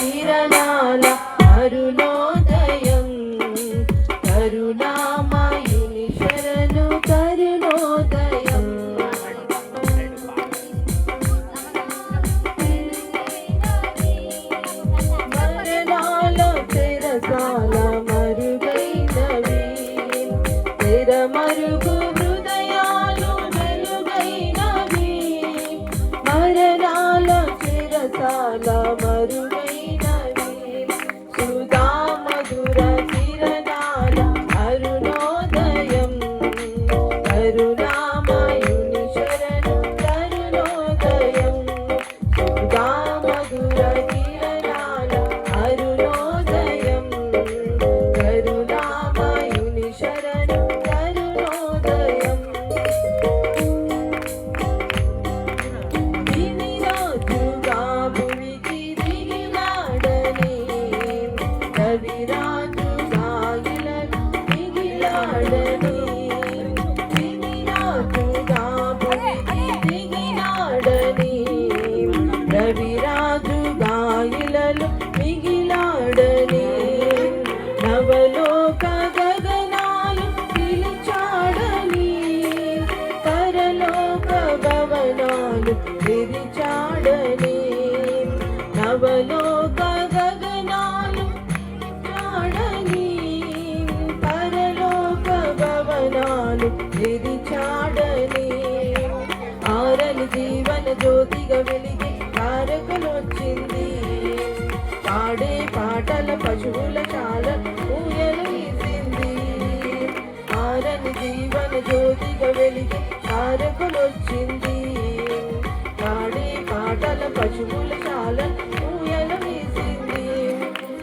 కిరణాల అరుణోదయం కరుణామయుని శరణు కరుణోదయం మరణాల తెరసాల మరుగైనవి తెరమరుగు హృదయాలు వెలుగైనవి మరణాల తెరసాల మరుగైనవి సుధా మధుర కిరణాల అరుణోదయం కరుణామయుని శరణు కరుణోదయం సుధా మధుర కిరణాల అరుణోదయం కరుణామయుని శరణు కరుణోదయం దివిరాజుగా భువికి దిగిలాడని కవిరాజుగా ఇలను మిగిలాడని దివిరాజుగా భువికి దిగిలాడని రవిరాజుగా ఇలలు మిగిలాడని నవలోక గగనాలు పిలిచాడని పరలోక భవనాలు తెరిచాడని నవలోక గగనాలు చాడని పరలోక భవనాలు తెరిచాడని ఆరని జీవన జ్యోతిగా వెలిగి తారకలొచ్చింది పాడే పాటల పశువుల చాల ఊయలు వీసింది ఆరని జీవన జ్యోతిగా వెలిగి తారకలొచ్చింది పాడే పాటల పశువుల చాల ఊయలు వీసింది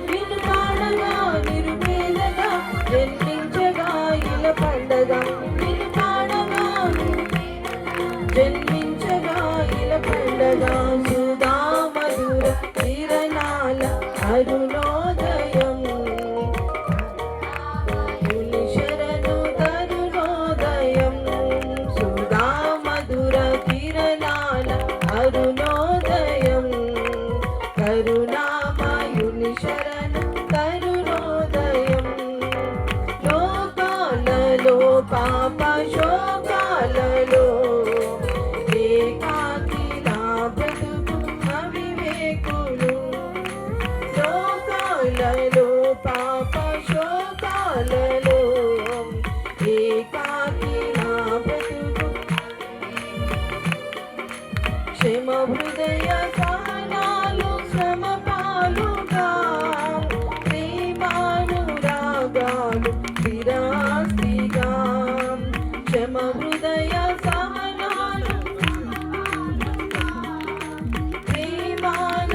నిన్ను పాడగా నిరుపేదగా జన్మించగా ఇల పండగ నిన్ను పాడగా జన్మించగా ఇల పండగ సుధా మధుర కిరణాల అరుణోదయం ముని శరణు కరుణోదయం సుధా మధుర కిరణాల అరుణోదయం కరుణామయుని శరణు కరుణోదయం లోకాలలో పాప శోకాలలో ఏకాకిలా బ్రతుకు అవివేకులు లోకాలలో పాప శోకాలలో ఏకాకిలా బ్రతుకు క్షమ హృదయ సహనాలు శ్రమ పాలుగా ప్రేమానురాగాలు స్థిరాస్తిగా క్షమ హృదయ సహనాలు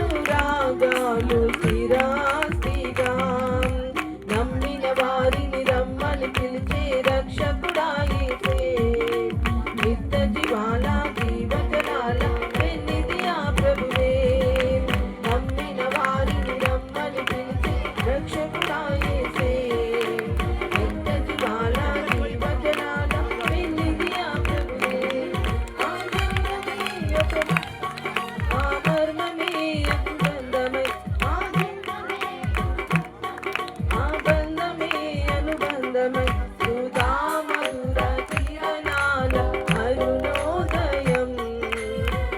ప్రేమానురాగాలు స్థిరాస్తిగా నమ్మిన వారిని రమ్మని పిలిచే రక్షకుడా యేసే నిత్య జీవాల జీవజలాల వెన్నిది ఆ ప్రభువే నమ్మిన వారిని రమ్మని పిలిచే రక్షకుడా యేసే నిత్య జీవాల జీవజలాల వెన్నిది ఆ ప్రభువే ఆ మర్మమే అనుబంధమై ఆ బంధమే అనుబంధమై సుధా మధుర కిరణాల అరుణోదయం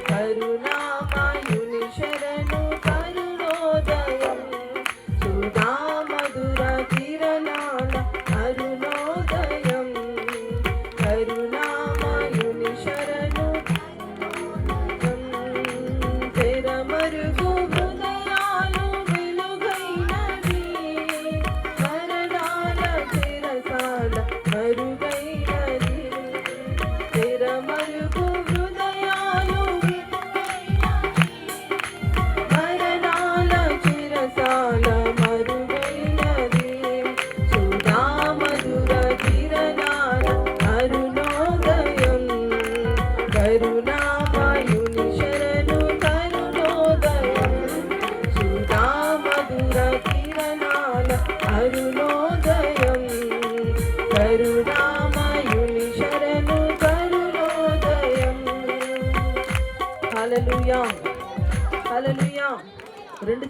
కరుణామయుని శరణు కరుణోదయం సుధా మధుర కిరణాల అరుణోదయం కరుణామయుని శరణు తెరమరుగు హృదయాలు వెలుగైనవి మరణాల తెరసాల మరుగైనది తెరమరుగు హృదయాలు మరణాల తెరసాల మరుగైనది సుధా మధుర కిరణాల అరుణోదయం కరుణామయుని శరణు కరుణోదయం సుధా మధుర కిరణాల అరుణోదయం కరుణామయుని శరణు కరుణోదయం హల్లెలూయా హల్లెలూయా. రెండు